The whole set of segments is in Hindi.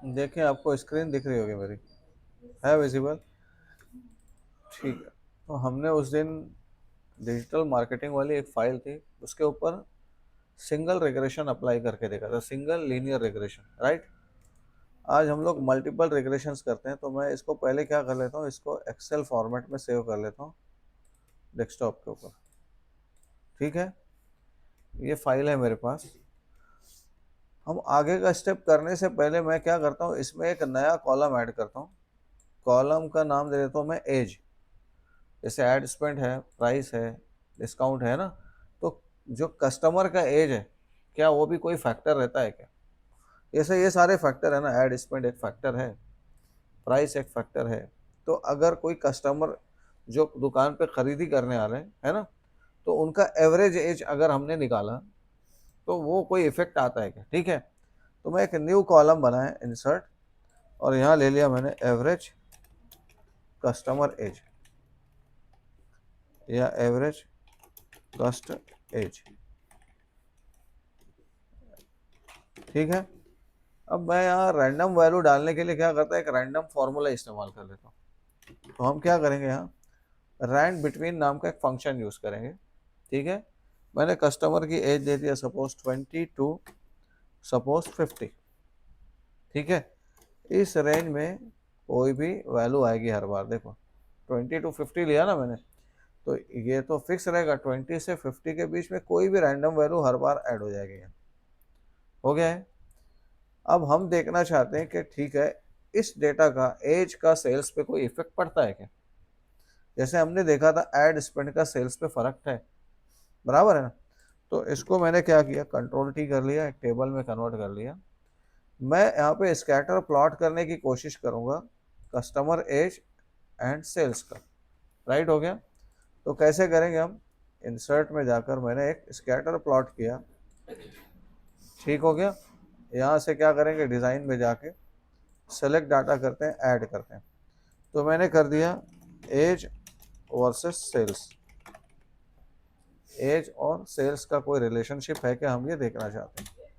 देखिए आपको स्क्रीन दिख रही होगी मेरी, है विजिबल? ठीक है। तो हमने उस दिन डिजिटल मार्केटिंग वाली एक फाइल थी, उसके ऊपर सिंगल रिग्रेशन अप्लाई करके देखा था, सिंगल लीनियर रिग्रेशन, राइट? आज हम लोग मल्टीपल रिग्रेशंस करते हैं, तो मैं इसको पहले क्या कर लेता हूँ, इसको एक्सेल फॉर्मेट में सेव कर लेता हूँ डेस्कटॉप के ऊपर। ठीक है, ये फाइल है मेरे पास। हम आगे का स्टेप करने से पहले मैं क्या करता हूँ, इसमें एक नया कॉलम ऐड करता हूँ। कॉलम का नाम दे देता हूँ मैं एज। जैसे ऐड स्पेंड है, प्राइस है, डिस्काउंट है ना, तो जो कस्टमर का एज है, क्या वो भी कोई फैक्टर रहता है क्या? जैसे ये सारे फैक्टर है ना, ऐड स्पेंड एक फैक्टर है, प्राइस एक फैक्टर है। तो अगर कोई कस्टमर जो दुकान पे खरीदी करने आ रहे हैं, है ना, तो उनका एवरेज एज अगर हमने निकाला तो वो कोई इफेक्ट आता है क्या? ठीक है, तो मैं एक न्यू कॉलम बनाया, इंसर्ट, और यहाँ ले लिया मैंने एवरेज कस्टमर एज या एवरेज कस्ट एज। ठीक है, अब मैं यहाँ रैंडम वैल्यू डालने के लिए क्या करता है, एक रैंडम फॉर्मूला इस्तेमाल कर लेता हूँ। तो हम क्या करेंगे, यहाँ रैंड बिटवीन नाम का एक फंक्शन यूज करेंगे। ठीक है, मैंने कस्टमर की एज दे दिया सपोज 22, सपोज 50। ठीक है, इस रेंज में कोई भी वैल्यू आएगी हर बार। देखो 20 to 50 लिया ना मैंने, तो ये तो फिक्स रहेगा, 20 से 50 के बीच में कोई भी रैंडम वैल्यू हर बार ऐड हो जाएगी। हो गया है। अब हम देखना चाहते हैं कि ठीक है, इस डेटा का एज का सेल्स पे कोई इफेक्ट पड़ता है क्या? जैसे हमने देखा था एड स्पेंड का सेल्स पे फर्क है, बराबर है ना? तो इसको मैंने क्या किया, कंट्रोल टी कर लिया, एक टेबल में कन्वर्ट कर लिया। मैं यहाँ पे स्कैटर प्लॉट करने की कोशिश करूँगा कस्टमर एज एंड सेल्स का। राइट हो गया। तो कैसे करेंगे हम, इंसर्ट में जाकर मैंने एक स्कैटर प्लॉट किया। ठीक हो गया। यहाँ से क्या करेंगे, डिज़ाइन में जाके सेलेक्ट डाटा करते हैं, ऐड करते हैं। तो मैंने कर दिया एज वर्सेस सेल्स। एज और सेल्स का कोई रिलेशनशिप है क्या, हम ये देखना चाहते हैं।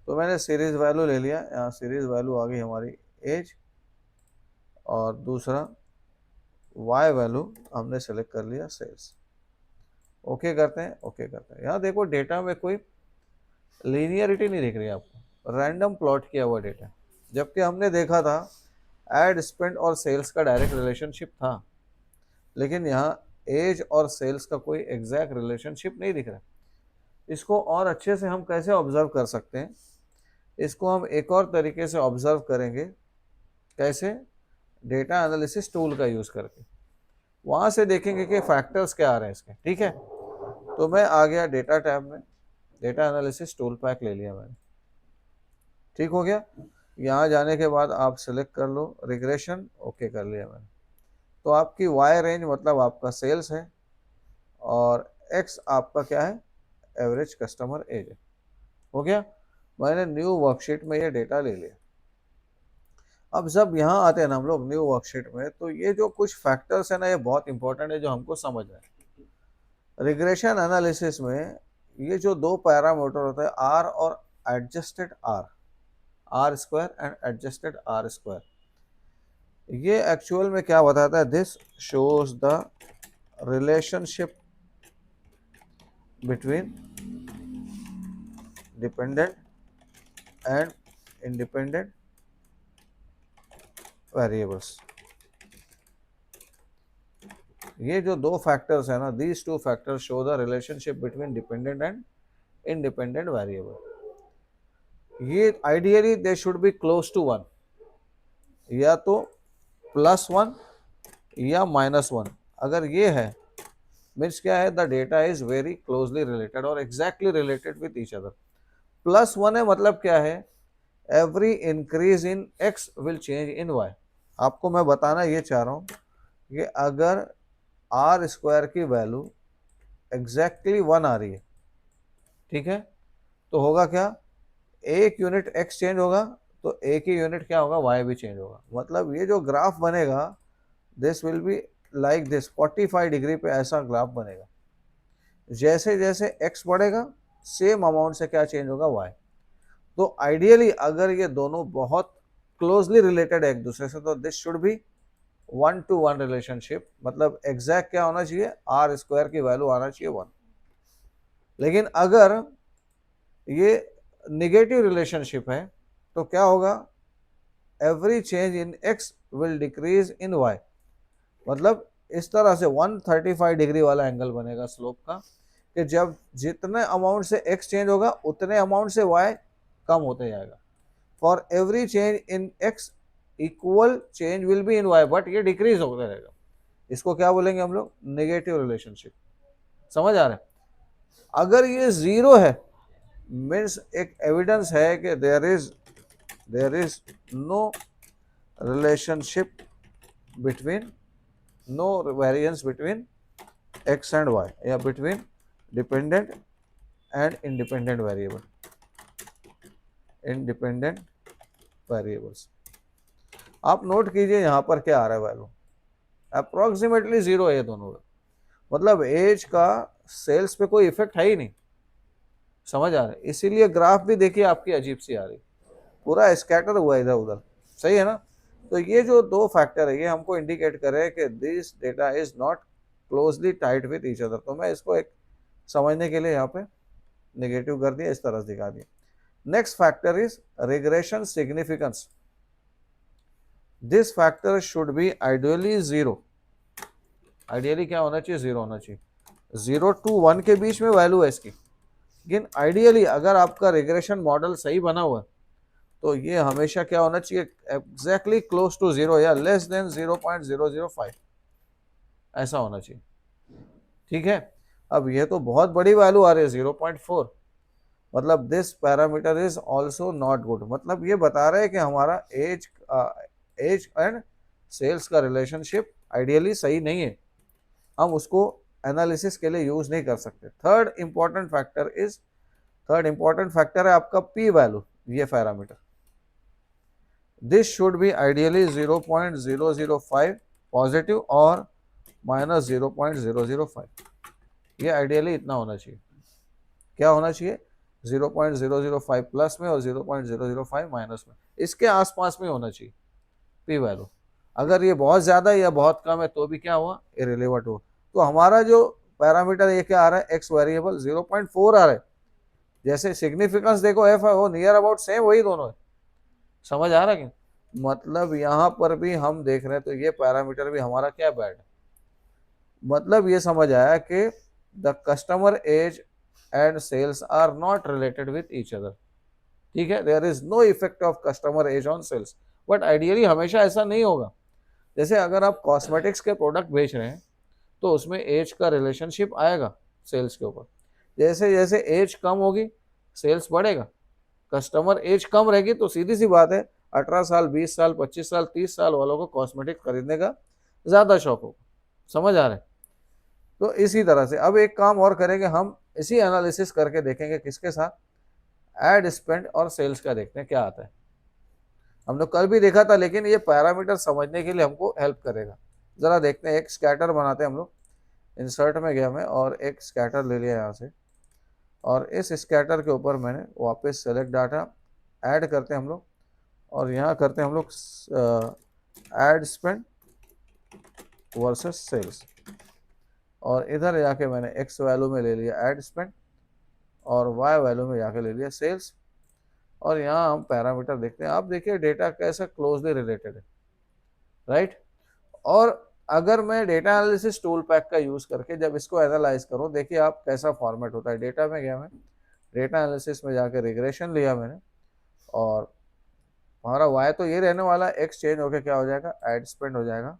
तो मैंने सीरीज वैल्यू ले लिया, यहाँ सीरीज वैल्यू आ गई हमारी एज, और दूसरा वाई वैल्यू हमने सेलेक्ट कर लिया सेल्स। ओके करते हैं, ओके करते हैं। यहाँ देखो डेटा में कोई लीनियरिटी नहीं दिख रही है आपको, रैंडम प्लॉट किया हुआ डेटा, जबकि हमने देखा था एड स्पेंड और सेल्स का डायरेक्ट रिलेशनशिप था, लेकिन यहाँ एज और सेल्स का कोई एग्जैक्ट रिलेशनशिप नहीं दिख रहा। इसको और अच्छे से हम कैसे ऑब्जर्व कर सकते हैं, इसको हम एक और तरीके से ऑब्जर्व करेंगे। कैसे? डेटा एनालिसिस टूल का यूज़ करके वहाँ से देखेंगे कि फैक्टर्स क्या आ रहे हैं इसके। ठीक है, तो मैं आ गया डेटा टैब में, डेटा एनालिसिस टूल पैक ले लिया मैंने। ठीक हो गया। यहाँ जाने के बाद आप सेलेक्ट कर लो रिग्रेशन, ओके कर लिया मैंने। तो आपकी वाई रेंज मतलब आपका सेल्स है, और एक्स आपका क्या है, एवरेज कस्टमर एज है। हो गया। मैंने न्यू वर्कशीट में ये डेटा ले लिया। अब जब यहाँ आते हैं ना हम लोग न्यू वर्कशीट में, तो ये जो कुछ फैक्टर्स है ना, ये बहुत इंपॉर्टेंट है जो हमको समझना है। रिग्रेशन एनालिसिस में ये जो दो पैरामीटर होते हैं, आर और adjusted R, R square and adjusted R square, ये एक्चुअल में क्या बताता है, this shows the relationship between dependent and independent variables. ये जो दो फैक्टर्स है ना, these two factors show the relationship between dependent and independent variable. ये ideally they should be close to one, या तो +1 या -1। अगर ये है मीन्स क्या है, the data is very closely related और exactly related with each other. +1 है मतलब क्या है, every increase in x will change in Y. आपको मैं बताना ये चाह रहा हूँ कि अगर आर स्क्वायर की वैल्यू एग्जैक्टली 1 आ रही है, ठीक है, तो होगा क्या, एक यूनिट एक्स चेंज होगा तो एक ही यूनिट क्या होगा, वाई भी चेंज होगा। मतलब ये जो ग्राफ बनेगा, this will be like this, 45 degree पे ऐसा ग्राफ बनेगा। जैसे जैसे एक्स बढ़ेगा सेम अमाउंट से क्या चेंज होगा, वाई। तो आइडियली अगर ये दोनों बहुत क्लोजली रिलेटेड है एक दूसरे से, तो this should be 1-to-1 relationship, मतलब एग्जैक्ट क्या होना चाहिए, आर स्क्वायर की वैल्यू आना चाहिए 1। लेकिन अगर ये निगेटिव रिलेशनशिप है तो क्या होगा, every change in x will decrease in y, मतलब इस तरह से 135 डिग्री वाला एंगल बनेगा स्लोप का, कि जब जितने अमाउंट से एक्स चेंज होगा उतने अमाउंट से वाई कम होते जाएगा। For every change in x equal change will be in y, but ये डिक्रीज होता रहेगा। इसको क्या बोलेंगे हम लोग, नेगेटिव रिलेशनशिप। समझ आ रहा है? अगर ये जीरो है मीन्स एक एविडेंस है कि there is no relationship between, no variance between X and Y, या between dependent and independent variable, independent variables. आप नोट कीजिए यहाँ पर क्या आ रहा है, वैल्यू अप्रोक्सीमेटली जीरो है ये दोनों का, मतलब एज का सेल्स पे कोई इफेक्ट है ही नहीं। समझ आ रहा है? इसीलिए ग्राफ भी देखिए आपकी अजीब सी आ रही, पूरा स्कैटर हुआ इधर उधर, सही है ना? तो ये जो दो फैक्टर है ये हमको इंडिकेट करे कि this data is not closely tied with each other. तो मैं इसको एक समझने के लिए यहाँ पे नेगेटिव कर दिया, इस तरह से दिखा दिया। Next factor is regression significance. This factor should be ideally zero. Ideally क्या होना चाहिए, जीरो होना चाहिए। 0 to 1 के बीच में वैल्यू है इसकी, लेकिन आइडियली अगर आपका रिग्रेशन मॉडल सही बना हुआ है तो ये हमेशा क्या होना चाहिए, एग्जैक्टली क्लोज टू जीरो या लेस देन 0.005 ऐसा होना चाहिए। ठीक है, अब ये तो बहुत बड़ी वैल्यू आ रही है 0.4, मतलब this parameter is also not good. मतलब ये बता रहे हैं कि हमारा एज एंड सेल्स का रिलेशनशिप आइडियली सही नहीं है, हम उसको एनालिसिस के लिए यूज नहीं कर सकते। थर्ड इंपॉर्टेंट फैक्टर है आपका पी वैल्यू, ये parameter. This should be ideally 0.005 positive और माइनस 0.005, ये आइडियली इतना होना चाहिए। क्या होना चाहिए, 0.005 प्लस में और 0.005 माइनस में, इसके आसपास में होना चाहिए पी वैल्यू। अगर ये बहुत ज़्यादा या बहुत कम है तो भी क्या हुआ, इरेलेवेंट हुआ। तो हमारा जो पैरामीटर ये क्या आ रहा है, एक्स वेरिएबल 0.4 आ रहा है। जैसे सिग्निफिकेंस देखो एफ है, वो नियर अबाउट सेम वही दोनों है। समझ आ रहा है? मतलब यहाँ पर भी हम देख रहे हैं तो ये पैरामीटर भी हमारा क्या बैड है। मतलब ये समझ आया कि the customer age and sales are not related with each other. ठीक है, there is no effect of customer age on sales, but ideally हमेशा ऐसा नहीं होगा। जैसे अगर आप कॉस्मेटिक्स के प्रोडक्ट बेच रहे हैं तो उसमें एज का रिलेशनशिप आएगा सेल्स के ऊपर। जैसे जैसे एज कम होगी सेल्स बढ़ेगा, कस्टमर एज कम रहेगी तो सीधी सी बात है 18 साल 20 साल 25 साल 30 साल वालों को कॉस्मेटिक्स खरीदने का ज़्यादा शौक होगा। समझ आ रहा है? तो इसी तरह से अब एक काम और करेंगे, हम इसी एनालिसिस करके देखेंगे किसके साथ, एड स्पेंड और सेल्स का देखते हैं क्या आता है। हम लोग कल भी देखा था, लेकिन ये पैरामीटर समझने के लिए हमको हेल्प करेगा। ज़रा देखते हैं, एक स्कैटर बनाते हैं हम लोग। इंसर्ट में गया मैं और एक स्कैटर ले लिया यहाँ से, और इस स्कैटर के ऊपर मैंने वापस सेलेक्ट डाटा ऐड करते हैं हम लोग, और यहाँ करते हैं हम लोग ऐड स्पेंड वर्सेस सेल्स, और इधर जाके मैंने एक्स वैल्यू में ले लिया ऐड स्पेंड और वाई वैल्यू में जाके ले लिया सेल्स, और यहाँ हम पैरामीटर देखते हैं। आप देखिए डेटा कैसा क्लोजली रिलेटेड है, राइट? और अगर मैं डेटा एनालिसिस टूल पैक का यूज़ करके जब इसको एनालाइज करूँ, देखिए आप कैसा फॉर्मेट होता है। डेटा में गया मैं, डेटा एनालिसिस में जाके रिग्रेशन लिया मैंने, और हमारा वाई तो ये रहने वाला, एक्स चेंज होकर क्या हो जाएगा, एड स्पेंड हो जाएगा।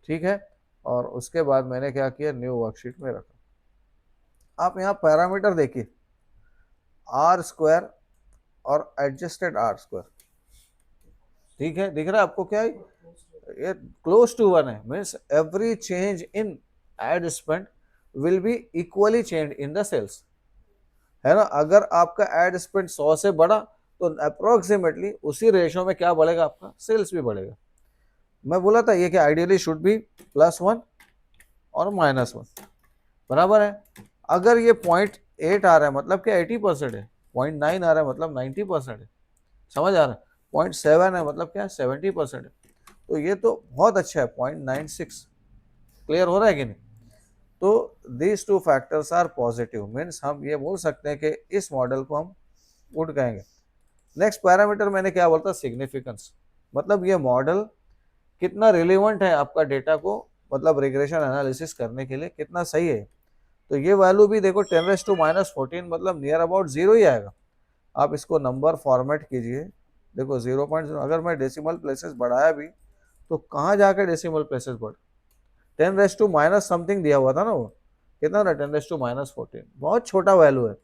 ठीक है, और उसके बाद मैंने क्या किया, न्यू वर्कशीट में रखा। आप यहाँ पैरामीटर देखिए, आर स्क्वायर और एडजस्टेड आर स्क्वायर। ठीक है, दिख रहा है आपको क्या है, ये क्लोज टू 1 है, means every change in ad spend will be equally change in the sales, है ना? अगर आपका एड स्पेंड 100 से बढ़ा तो अप्रोक्सीमेटली उसी रेशो में क्या बढ़ेगा, आपका सेल्स भी बढ़ेगा। मैं बोला था ये कि आइडियली शुड बी +1 और -1 बराबर है। अगर ये 0.8 आ रहा है मतलब क्या 80% है, 0.9 आ रहा है मतलब 90% है। समझ आ रहा है? 0.7 है, मतलब क्या 70% है, तो ये तो बहुत अच्छा है। 0.96 क्लियर हो रहा है कि नहीं? तो these two factors are positive, means हम ये बोल सकते हैं कि इस मॉडल को हम गुड कहेंगे। नेक्स्ट पैरामीटर मैंने क्या बोलता, सिग्निफिकेंस, मतलब ये मॉडल कितना रिलेवेंट है आपका डेटा को, मतलब रिग्रेशन एनालिसिस करने के लिए कितना सही है। तो ये वैल्यू भी देखो 10⁻⁻14, मतलब नियर अबाउट जीरो ही आएगा। आप इसको नंबर फॉर्मेट कीजिए, देखो 0.0, अगर मैं डेसिमल प्लेसेस बढ़ाया भी तो कहाँ जाके डेसिमल प्लेसेस बढ़, 10⁻⁻ समथिंग दिया हुआ था ना, वो कितना था 10⁻⁻14, बहुत छोटा वैल्यू है,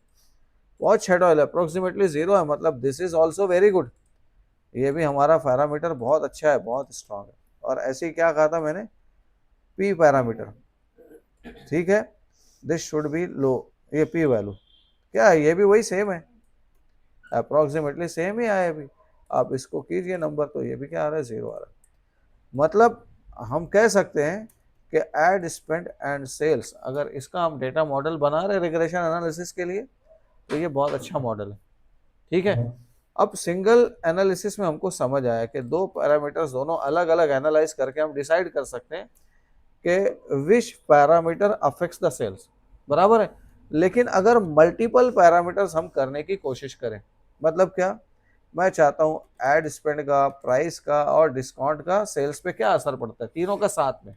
बहुत छोटा वैल्यू, अप्रोक्सीमेटली जीरो है, मतलब this is also very good. ये भी हमारा पैरामीटर बहुत अच्छा है, बहुत स्ट्रांग है। और ऐसे ही क्या कहा था मैंने, पी पैरामीटर, ठीक है, दिस शुड बी लो, ये पी वैल्यू क्या है, ये भी वही सेम है, अप्रोक्सीमेटली सेम ही आया अभी। आप इसको कीजिए नंबर, तो ये भी क्या आ रहा है, जीरो आ रहा है। मतलब हम कह सकते हैं कि एड स्पेंड एंड सेल्स, अगर इसका हम डेटा मॉडल बना रहे रिग्रेशन एनालिसिस के लिए, तो ये बहुत अच्छा मॉडल है, ठीक है। अब सिंगल एनालिसिस में हमको समझ आया कि दो पैरामीटर्स दोनों अलग अलग एनालाइज करके हम डिसाइड कर सकते हैं कि which parameter affects the sales, बराबर है। लेकिन अगर मल्टीपल पैरामीटर्स हम करने की कोशिश करें, मतलब क्या, मैं चाहता हूं एड स्पेंड का, प्राइस का और डिस्काउंट का सेल्स पे क्या असर पड़ता है, तीनों का साथ में,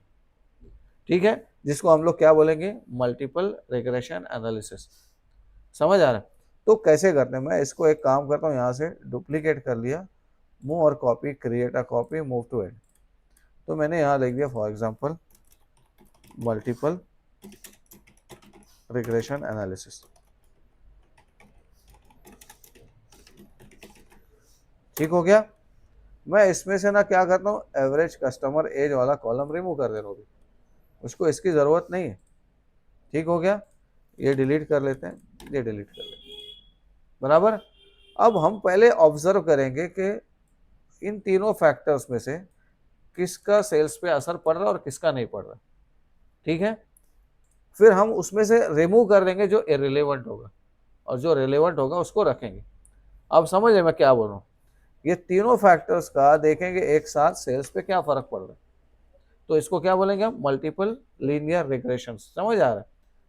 ठीक है, जिसको हम लोग क्या बोलेंगे, मल्टीपल रिग्रेशन एनालिसिस। समझ आ रहा है? तो कैसे करते हैं, मैं इसको एक काम करता हूँ, यहाँ से डुप्लीकेट कर लिया, मूव और copy, create a copy, move to end. तो मैंने यहाँ लिख दिया for example multiple regression analysis, ठीक हो गया। मैं इसमें से ना क्या करता हूँ, एवरेज कस्टमर एज वाला कॉलम रिमूव कर दे रहा हूँ, उसको इसकी ज़रूरत नहीं है, ठीक हो गया। ये डिलीट कर लेते हैं, ये डिलीट कर लेते हैं, बराबर। अब हम पहले ऑब्जर्व करेंगे कि इन तीनों फैक्टर्स में से किसका सेल्स पे असर पड़ रहा है और किसका नहीं पड़ रहा, ठीक है। फिर हम उसमें से रिमूव कर देंगे जो इररिलेवेंट होगा, और जो रिलेवेंट होगा उसको रखेंगे। अब समझ मैं क्या बोल रहा हूँ, ये तीनों फैक्टर्स का देखेंगे एक साथ सेल्स पे क्या फर्क पड़ रहा है, तो इसको क्या बोलेंगे हम, मल्टीपल लीनियर रिग्रेशन। समझ आ रहा है?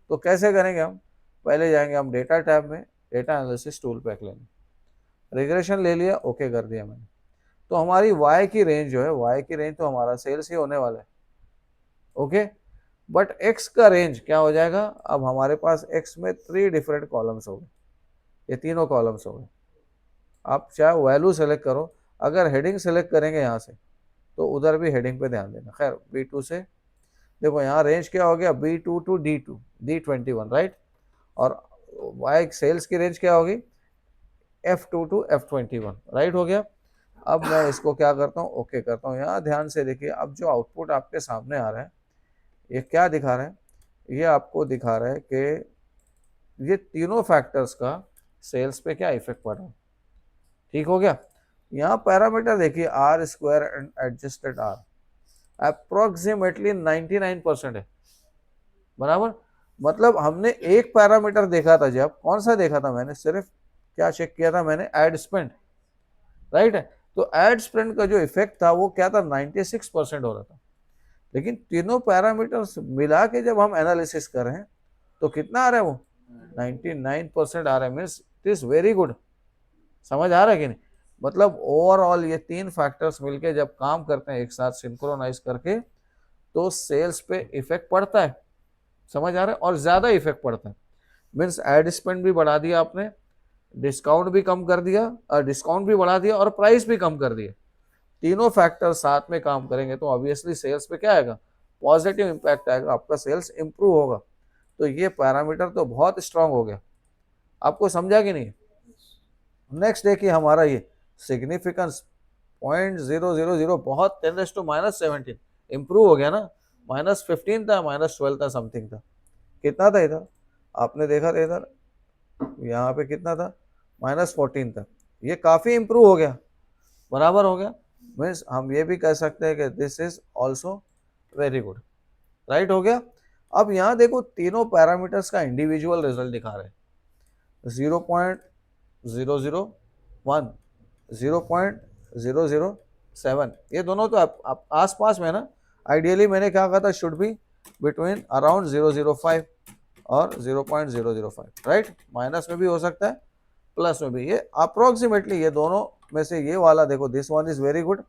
तो कैसे करेंगे हम, पहले जाएंगे हम डेटा टैब में, डेटा एनालिसिस टूल पे लेंगे, रिग्रेशन ले लिया, ओके कर दिया मैंने। तो हमारी वाई की रेंज जो है, वाई की रेंज तो हमारा सेल्स ही होने वाला है, ओके। बट एक्स का रेंज क्या हो जाएगा, अब हमारे पास एक्स में 3 डिफरेंट कॉलम्स हो गए, ये तीनों कॉलम्स हो गए। आप चाहे वैल्यू सेलेक्ट करो, अगर हेडिंग सेलेक्ट करेंगे यहाँ से तो उधर भी हेडिंग पे ध्यान देना। खैर B2 से देखो, यहाँ रेंज क्या हो गया, B2 to D2, D21, right. और वाई सेल्स की रेंज क्या होगी, F2 टू F21, राइट हो गया। अब मैं इसको क्या करता हूँ, ओके करता हूँ। यहाँ ध्यान से देखिए, अब जो आउटपुट आपके सामने आ रहा है, ये क्या दिखा रहा है, ये आपको दिखा रहा है कि ये तीनों फैक्टर्स का सेल्स पे क्या इफेक्ट पड़ रहा है, ठीक हो गया। यहाँ पैरामीटर देखिए, R square and adjusted R approximately 99% है, बराबर। मतलब हमने एक पैरामीटर देखा था, जब कौन सा देखा था मैंने, सिर्फ क्या चेक किया था मैंने, एड स्पेंड, राइट है। तो एड स्पेंड का जो इफेक्ट था वो क्या था, 96% हो रहा था। लेकिन तीनों पैरामीटर्स मिला के जब हम एनालिसिस कर रहे हैं तो कितना आ रहा है, वो 99% आ रहा है, means it is very good. समझ आ रहा है कि नहीं? मतलब ओवरऑल ये तीन फैक्टर्स मिलके जब काम करते हैं एक साथ सिंक्रोनाइज करके, तो सेल्स पे इफेक्ट पड़ता है। समझ आ रहा है? और ज्यादा इफेक्ट पड़ता है, मीन्स एड स्पेंड भी बढ़ा दिया आपने, डिस्काउंट भी कम कर दिया, और डिस्काउंट भी बढ़ा दिया, और प्राइस भी कम कर दिया। तीनों फैक्टर साथ में काम करेंगे तो ऑब्वियसली सेल्स पे क्या आएगा, पॉजिटिव इंपैक्ट आएगा, आपका सेल्स इंप्रूव होगा। तो ये पैरामीटर तो बहुत स्ट्रांग हो गया, आपको समझा कि नहीं? नेक्स्ट देखिए हमारा ये सिग्निफिकेंस 0.000, बहुत 10⁻⁻17 इंप्रूव हो गया ना, -15 था, -12 था, समथिंग था, कितना था इधर, आपने देखा था इधर, यहाँ पे कितना था, -14 था। ये काफी इंप्रूव हो गया, बराबर हो गया। मीन्स हम ये भी कह सकते हैं कि this is also very good, right हो गया। अब यहाँ देखो, तीनों पैरामीटर्स का इंडिविजुअल रिजल्ट दिखा रहे हैं, 0.001, 007, ये दोनों तो आप आस पास में ना। आइडियली मैंने क्या कहा था, शुड बी बिटवीन अराउंड 005 और 0.005, राइट। माइनस में भी हो सकता है, प्लस में भी। ये अप्रोक्सीमेटली ये दोनों में से ये वाला देखो, this one is very good,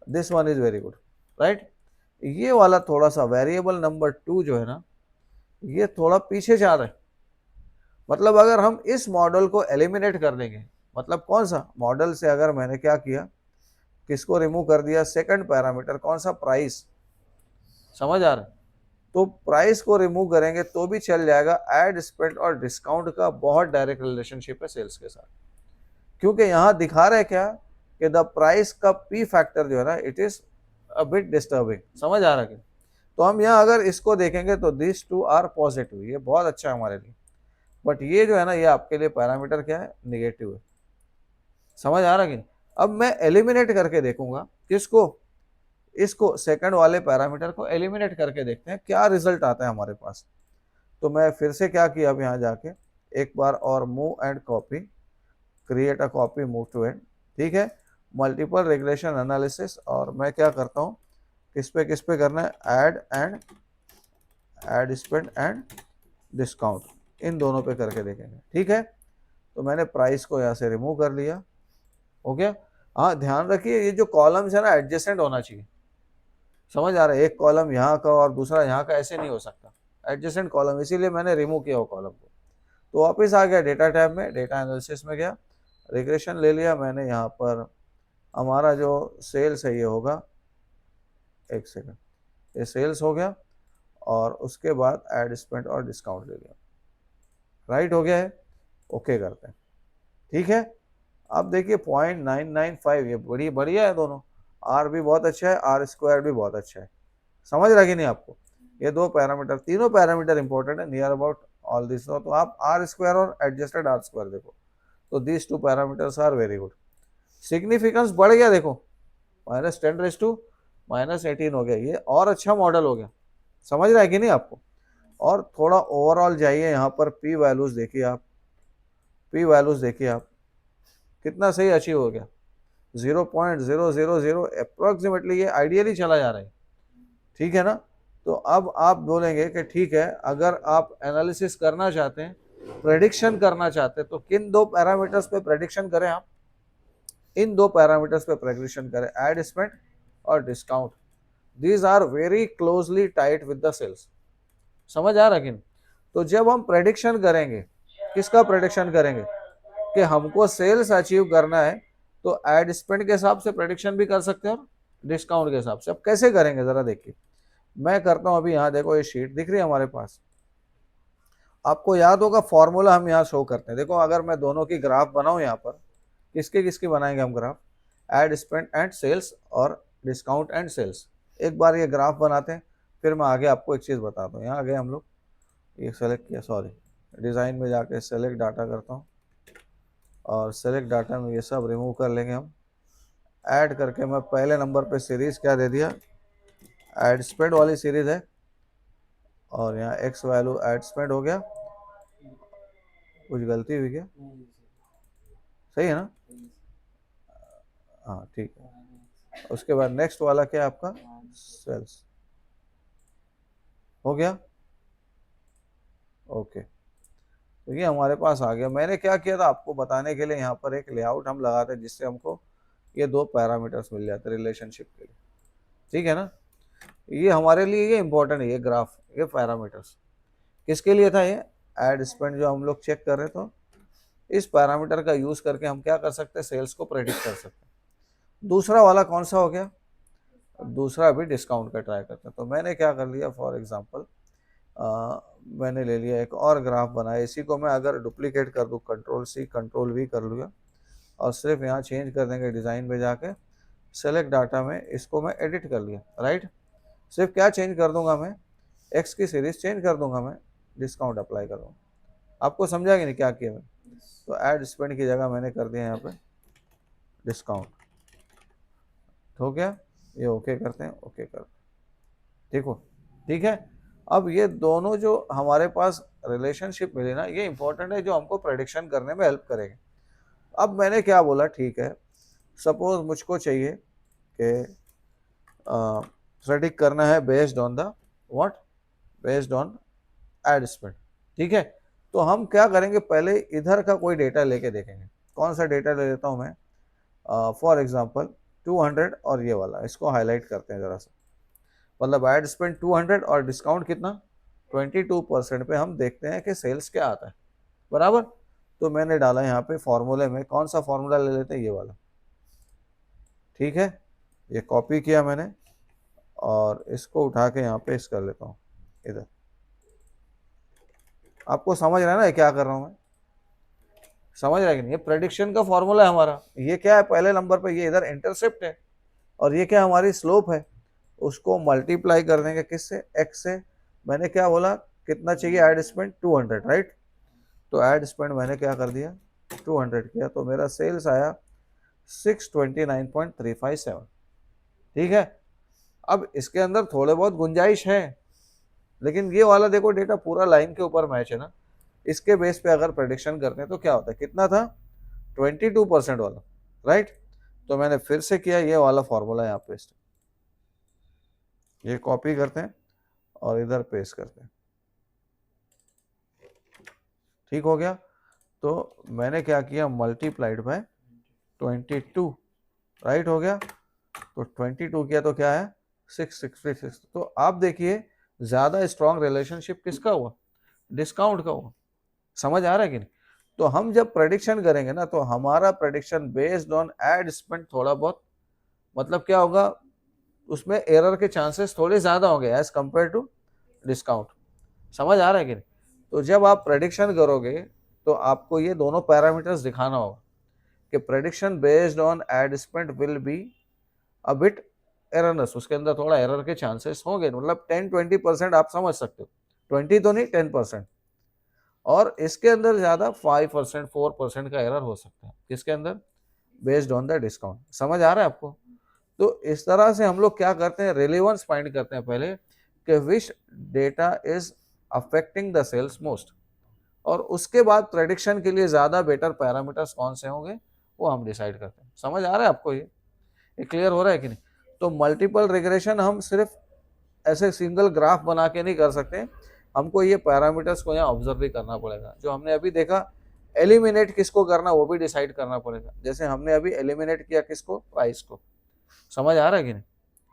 this one is very good, right. ये वाला थोड़ा सा वेरिएबल नंबर 2 जो है ना, ये थोड़ा पीछे जा रहा है। मतलब अगर हम इस मॉडल को एलिमिनेट कर देंगे, मतलब कौन सा मॉडल से अगर मैंने क्या किया, किसको रिमूव कर दिया, सेकंड पैरामीटर कौन सा, प्राइस, समझ आ रहा है। तो प्राइस को रिमूव करेंगे तो भी चल जाएगा। एड स्पेंड और डिस्काउंट का बहुत डायरेक्ट रिलेशनशिप है सेल्स के साथ, क्योंकि यहाँ दिखा रहे क्या कि द प्राइस का पी फैक्टर जो है ना, it is a bit disturbing, समझ आ रहा है। तो हम यहाँ अगर इसको देखेंगे तो दिस टू आर पॉजिटिव, ये बहुत अच्छा है हमारे लिए। बट ये जो है ना, ये आपके लिए पैरामीटर क्या है, निगेटिव है, समझ आ रहा है कि। अब मैं एलिमिनेट करके देखूंगा किसको, इसको, सेकंड वाले पैरामीटर को एलिमिनेट करके देखते हैं क्या रिजल्ट आता है हमारे पास। तो मैं फिर से क्या किया, अब यहाँ जाके एक बार और move and copy, create a copy, move to end, ठीक है, मल्टीपल रिग्रेशन एनालिसिस। और मैं क्या करता हूँ, किस पे करना है, एड स्पेंड एंड डिस्काउंट, इन दोनों पे करके देखेंगे, ठीक है। तो मैंने प्राइस को यहाँ से रिमूव कर लिया, हो गया। हाँ ध्यान रखिए, ये जो कॉलम्स है ना, एडजेसेंट होना चाहिए, समझ आ रहा है। एक कॉलम यहाँ का और दूसरा यहाँ का, ऐसे नहीं हो सकता, एडजेसेंट कॉलम, इसीलिए मैंने रिमूव किया वो कॉलम को। तो वापस आ गया डेटा टैब में, डेटा एनालिसिस में गया, रिग्रेशन ले लिया मैंने। यहाँ पर हमारा जो सेल्स है ये होगा, एक सेकंड, ये सेल्स हो गया, और उसके बाद एड स्पेंड और डिस्काउंट ले लिया, राइट हो गया है। ओके करते हैं, ठीक है। अब देखिए 0.995, ये बड़ी बढ़िया है दोनों। आर भी बहुत अच्छा है, आर स्क्वायर भी बहुत अच्छा है, समझ रहा कि नहीं आपको। ये दो पैरामीटर, तीनों पैरामीटर इंपॉर्टेंट है, नियर अबाउट ऑल दिस। तो आप आर स्क्वायर और एडजस्टेड आर स्क्वायर देखो, तो this two parameters are very good. Significance बढ़ गया देखो, -10 to -18 हो गया, ये और अच्छा मॉडल हो गया, समझ रहा है कि नहीं आपको। और थोड़ा ओवरऑल जाइए, यहाँ पर पी वैल्यूज देखिए आप, पी वैल्यूज देखिए आप, कितना सही अचीव हो गया, 0.000 अप्रोक्सीमेटली, ये आइडियली चला जा रहा है, ठीक है ना। तो अब आप बोलेंगे कि ठीक है, अगर आप एनालिसिस करना चाहते हैं, प्रेडिक्शन करना चाहते हैं, तो किन दो पैरामीटर्स पे प्रेडिक्शन करें आप, इन दो पैरामीटर्स पे प्रेडिक्शन करें, एड स्पेंड और discount. These are very closely tied with the sales, समझ आ रहा कि नहीं। तो जब हम प्रेडिक्शन करेंगे, किसका प्रेडिक्शन करेंगे, कि हमको सेल्स अचीव करना है, तो एड स्पेंड के हिसाब से प्रेडिक्शन भी कर सकते हैं और डिस्काउंट के हिसाब से। अब कैसे करेंगे जरा देखिए, मैं करता हूं। अभी यहाँ देखो, ये शीट दिख रही है हमारे पास, आपको याद होगा फॉर्मूला हम यहाँ शो करते हैं। देखो अगर मैं दोनों की ग्राफ बनाऊं, यहाँ पर किसके किसके बनाएंगे हम graph, ad spend and sales और डिस्काउंट एंड सेल्स। एक बार ये ग्राफ बनाते हैं, फिर मैं आगे आपको एक चीज़ बताता हूँ। यहाँ आ गए हम लोग, ये सेलेक्ट किया, सॉरी, डिज़ाइन में जाके सेलेक्ट डाटा करता हूँ, और सेलेक्ट डाटा में ये सब रिमूव कर लेंगे हम। ऐड करके मैं पहले नंबर पे सीरीज़ क्या दे दिया, एड स्पेंड वाली सीरीज़ है, और यहाँ एक्स वैल्यू एड स्पेंड हो गया। कुछ गलती हुई क्या, सही है ना, हाँ ठीक है। उसके बाद नेक्स्ट वाला क्या है आपका, सेल्स, हो गया, ओके। तो ये हमारे पास आ गया। मैंने क्या किया था आपको बताने के लिए, यहाँ पर एक लेआउट हम लगाते हैं जिससे हमको ये दो पैरामीटर्स मिल जाते हैं रिलेशनशिप के लिए, ठीक है ना। ये हमारे लिए ये इंपॉर्टेंट है, ये ग्राफ, ये पैरामीटर्स किसके लिए था, ये एड स्पेंड जो हम लोग चेक कर रहे थे। तो इस पैरामीटर का यूज करके हम क्या कर सकते हैं, सेल्स को प्रेडिक्ट कर सकते हैं। दूसरा वाला कौन सा हो गया, दूसरा अभी डिस्काउंट का ट्राई करते हैं। तो मैंने क्या कर लिया, फॉर एग्जांपल मैंने ले लिया एक और ग्राफ बनाया, इसी को मैं अगर डुप्लीकेट कर दूँ, Ctrl+C Ctrl+V कर लूँगा, और सिर्फ यहाँ चेंज कर देंगे डिज़ाइन में जाके, सेलेक्ट डाटा में इसको मैं एडिट कर लिया, राइट। सिर्फ क्या चेंज कर दूंगा मैं, एक्स की सीरीज चेंज कर दूंगा मैं, डिस्काउंट अप्लाई कर दूँगा। आपको समझा कि नहीं क्या किया मैं। तो एड स्पेंड की जगह मैंने कर दिया यहाँ पे डिस्काउंट, हो गया। ये ओके करते हैं, ओके करते हैं, देखो ठीक है। अब ये दोनों जो हमारे पास रिलेशनशिप मिले ना, ये इंपॉर्टेंट है, जो हमको प्रेडिक्शन करने में हेल्प करेंगे। अब मैंने क्या बोला, ठीक है, सपोज मुझको चाहिए कि प्रेडिक्ट करना है based on the what, based on ad spend, ठीक है। तो हम क्या करेंगे, पहले इधर का कोई डेटा लेके देखेंगे। कौन सा डेटा ले लेता हूं मैं, फॉर एग्जांपल 200 और ये वाला, इसको हाईलाइट करते हैं जरा सा। मतलब एड स्पेंड 200 और डिस्काउंट कितना 22% पे हम देखते हैं कि सेल्स क्या आता है, बराबर। तो मैंने डाला यहाँ पे फॉर्मूले में, कौन सा फॉर्मूला ले लेते हैं, ये वाला, ठीक है। ये कॉपी किया मैंने और इसको उठा के यहाँ पे इस कर लेता हूँ इधर। आपको समझ रहा है ना ये क्या कर रहा हूँ मैं, समझ रहा है कि नहीं। ये प्रेडिक्शन का फॉर्मूला है हमारा। ये क्या है, पहले नंबर पे ये इधर इंटरसेप्ट है और ये क्या हमारी स्लोप है। उसको मल्टीप्लाई कर देंगे किससे, एक्स से। मैंने क्या बोला, कितना चाहिए एड स्पेंड 200, राइट। तो एड स्पेंड मैंने क्या कर दिया 200 किया, तो मेरा सेल्स आया 629.357, ठीक है। अब इसके अंदर थोड़े बहुत गुंजाइश है, लेकिन ये वाला देखो डेटा पूरा लाइन के ऊपर मैच है ना। इसके बेस पे अगर प्रेडिक्शन करते हैं तो क्या होता है, कितना था 22% वाला, राइट। तो मैंने फिर से किया, ये वाला फॉर्मूला यहाँ पेस्ट, ये कॉपी करते हैं और इधर पेस्ट करते हैं, ठीक हो गया। तो मैंने क्या किया, मल्टीप्लाइड बाय 22, राइट हो गया। तो 22 किया तो क्या है 666। तो आप देखिए ज्यादा स्ट्रॉन्ग रिलेशनशिप किसका हुआ, डिस्काउंट का हुआ। समझ आ रहा है कि नहीं। तो हम जब प्रेडिक्शन करेंगे ना, तो हमारा prediction based on ad spend थोड़ा बहुत, मतलब क्या होगा, उसमें एरर के चांसेस थोड़े ज्यादा होंगे एज कंपेयर टू डिस्काउंट। समझ आ रहा है कि नहीं। तो जब आप प्रेडिक्शन करोगे तो आपको ये दोनों पैरामीटर्स दिखाना होगा कि prediction based on ad spend will be a bit errorness, उसके अंदर थोड़ा एरर के चांसेस होंगे। मतलब 10-20% आप समझ सकते हो, 20 तो नहीं 10%। और इसके अंदर ज्यादा 5% 4% का एरर हो सकता है, किसके अंदर, बेस्ड ऑन द डिस्काउंट। समझ आ रहा है आपको। तो इस तरह से हम लोग क्या करते हैं, रिलेवेंस फाइंड करते हैं पहले कि which data is affecting the sales most, और उसके बाद प्रेडिक्शन के लिए ज्यादा बेटर पैरामीटर्स कौन से होंगे वो हम डिसाइड करते हैं। समझ आ रहा है आपको, ये क्लियर हो रहा है कि नहीं। तो मल्टीपल रिग्रेशन हम सिर्फ ऐसे सिंगल ग्राफ बना के नहीं कर सकते, हमको ये पैरामीटर्स को यहाँ ऑब्जर्व भी करना पड़ेगा। जो हमने अभी देखा एलिमिनेट किसको करना वो भी डिसाइड करना पड़ेगा। जैसे हमने अभी एलिमिनेट किया किसको, प्राइस को। समझ आ रहा है कि नहीं,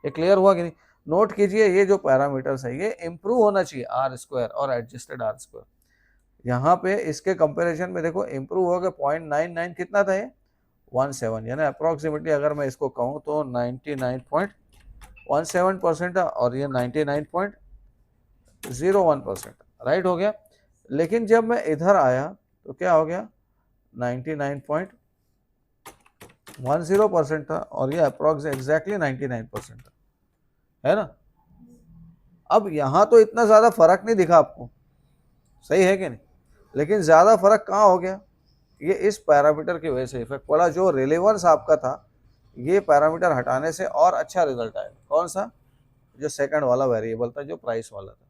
ये क्लियर हुआ कि नहीं। नोट कीजिए ये जो पैरामीटर्स है ये इंप्रूव होना चाहिए आर स्क्वायर और एडजस्टेड आर स्क्वायर। यहाँ पे इसके कंपैरिजन में देखो इंप्रूव हो गया 0.99, कितना था ये 17, यानी अप्रोक्सीमेटली अगर मैं इसको कहूँ तो 99.17% और ये 99.01%, राइट हो गया। लेकिन जब मैं इधर आया तो क्या हो गया 99.10% था और ये अप्रोक्स एग्जैक्टली 99% था, है ना। अब यहाँ तो इतना ज्यादा फर्क नहीं दिखा आपको, सही है कि नहीं। लेकिन ज्यादा फर्क कहाँ हो गया, ये इस पैरामीटर की वजह से इफेक्ट पड़ा। जो रिलेवेंस आपका था ये पैरामीटर हटाने से और अच्छा रिजल्ट आएगा। कौन सा, जो सेकंड वाला वेरिएबल था, जो प्राइस वाला था।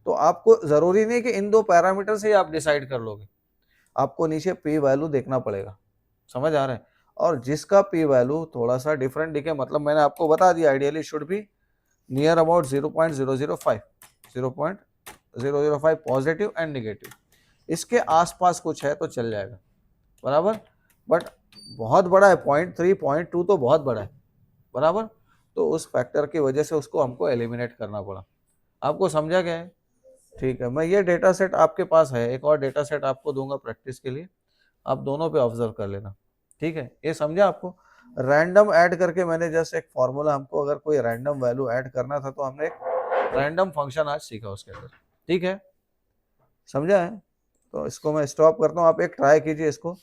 तो आपको जरूरी नहीं कि इन दो पैरामीटर से ही आप डिसाइड कर लोगे, आपको नीचे पी वैल्यू देखना पड़ेगा। समझ आ रहा है। और जिसका पी वैल्यू थोड़ा सा डिफरेंट दिखे, मतलब मैंने आपको बता दिया ideally should be near about 0.005, 0.005 positive and negative, इसके आसपास कुछ है तो चल जाएगा, बराबर। बट बहुत बड़ा है 0.3 0.2 तो बहुत बड़ा है, बराबर। तो उस फैक्टर की वजह से उसको हमको एलिमिनेट करना पड़ा। आपको समझा गया है, ठीक है। मैं ये डेटा सेट आपके पास है, एक और डेटा सेट आपको दूंगा प्रैक्टिस के लिए, आप दोनों पे ऑब्जर्व कर लेना, ठीक है। ये समझा आपको। रैंडम ऐड करके मैंने जस्ट एक फॉर्मूला, हमको अगर कोई रैंडम वैल्यू ऐड करना था तो हमने एक रैंडम फंक्शन आज सीखा उसके अंदर, ठीक है, समझा है। तो इसको मैं स्टॉप करता हूँ, आप एक ट्राई कीजिए इसको।